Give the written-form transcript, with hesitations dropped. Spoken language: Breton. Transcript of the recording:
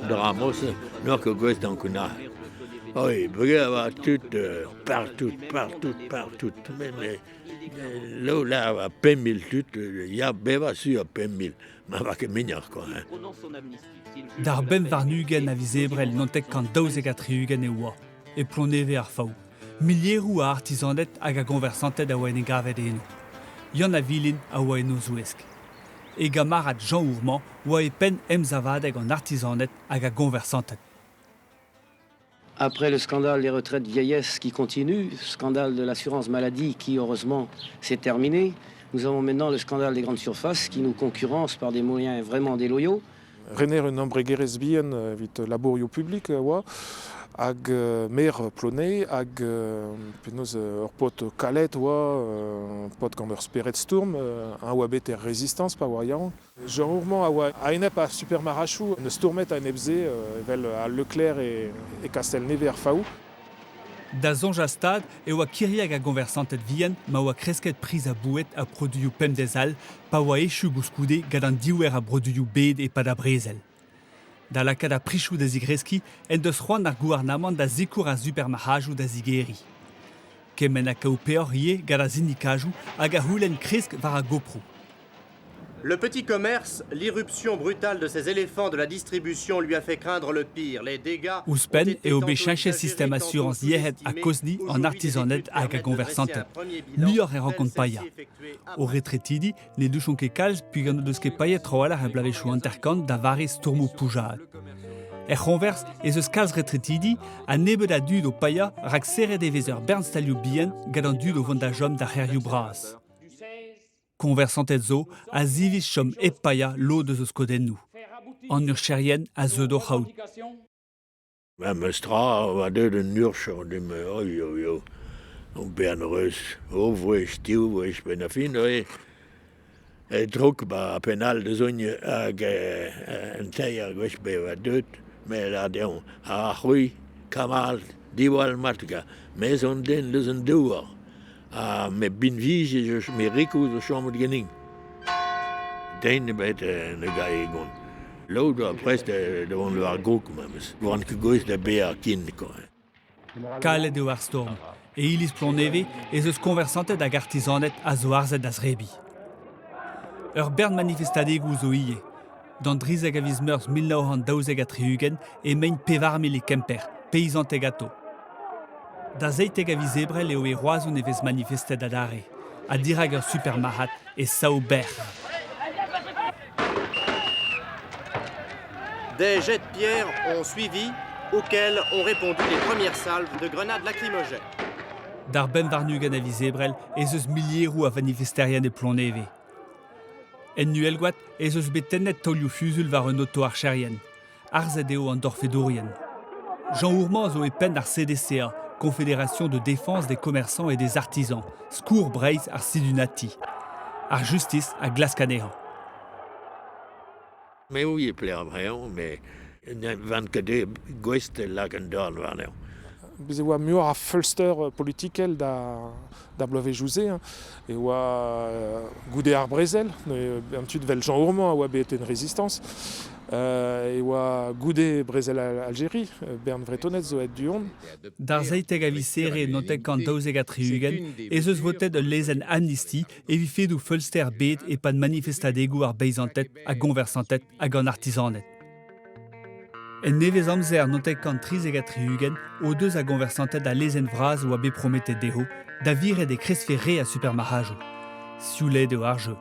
de Ramos, non que gos dans Kuna. Oui, il va tout, partout. Mais là, à peine mille tout, il y a beva sur à peine mille. Mais va que mignon, quoi. Dar ben varnugen a visebrel non-tek kan daouzek-a-triugen e oa, e ploneve ar faou. Milierou a artisanet hag a gonversantet a oa en e gavet eno. Yann a vilin a oa eno zouesk. E gamarat Jean Ourmand oa e pen emzavadeg an artisanet hag a gonversantet. Après le scandale des retraites vieillesse qui continue, le scandale de l'assurance maladie qui, heureusement, s'est terminé, nous avons maintenant le scandale des grandes surfaces qui nous concurrencent par des moyens vraiment déloyaux. Rener un ambregerez bien vit laborio public, hag mer ploné, hag penaos ur pot kalet, pot gant ur speret stourm, un oa bet résistance pa oa yañ. Jean Ourmand a oa a enep a supermarachou, ne stourmet a enepze, evel a Leclerc e Castelneve ar faou. Da zonj a stad e oa kiriag a gonversantet vihan ma oa kresket priz a bouet a produioù pem dezal pa oa echu gouskoude gant an diouer a produioù bed e pad a brezel. Da lakad a prichou da zigreski en deus c'hoant ar gouarnamant da zekour a supermarajou da zigeri. Kemen a kao peor ie gant a zinnikajou hag a houlenn kresk war a GoPro. Le petit commerce, l'irruption brutale de ces éléphants de la distribution lui a fait craindre le pire. Les dégâts Ouspen e obe cheñche système assurance yehet a kozni an artisanet hag a gonversantet. Muioc'h e rankont paia. O retretidi, ne douchon ket kalz puis gant o deus ket paiet troalar e blavechou interkant da variz tourmou poujaat. C'honvers ez eus kalz retretidi a nebet a dud o paia rak serret e vezeur Bernstalioù bien gant an dud o vont da jom da c'herioù bras. Conversantet zo a zivis chom e paia lo deus eus kodennoù. An ur cherien a zeudo c'haout. Ma mestra va deud un urchor de me oi. On bern reus, o voech tiu, voech ben a fin, oi. E druk ba penal de zogne hag en teier gwech be va deud, me la deon a c'hwi, kamal, diwal matga, mais on den deus an douar. Me bin vije me rikou zo chambre gening. Deine bet ne ga egon. Lo do prest devant le argok mames. Vant que gois da bea kin ko. Kalet eo ar storm, e iliz ploneve ez eus konversantet hag artisanet a zo arzet da zrebi. Ur bern manifestadegou zo ie. Dan drizeg a viz meurs 1923 e mein pevarmil e kemper, peizanteg ato. Da zeitek a viz ebrel eo e roazoun e vez manifestet adare, a dirag ur supermarhat e sao ber. Des jets de pierre ont suivi, auxquels ont répondu les premières salves de grenades lacrymogènes. Dar ben varnugen a viz ebrel ez eus milierou a manifesterian e ploneve. En nuelgoat ez eus bet tennet tolioù fusul war un auto ar cherien, arzet eo an dorfedourien. Jean Ourmand zo e pen ar CDCA, Confédération de défense des commerçants et des artisans, skour breiz ar sidunati. Ar justice a glaskanehan. Me oui e pler vreon, mais van que de goest lag an dorn warner. Bez e oa muor a fulster politikel da blavejouze, e oa goude ar brezel, an tud vel Jean Ourmand a oa bet en résistance, e oa goude brezel Algérie, bern vretonet zo et duon. Dar zeitek a visere notek kan daouzeg a triugen, ez eus votet lezen amnistie e vi fedou fulster bet e pan manifestadegou ar beizantet a gonversantet hag an artisanet. En nevez amzer notek kan trizeg a triugen o deus a gonversantet a lezen vraz oa be prometet deho, da viret e kresfe re a supermarajou. Sioulet eo ar jeu.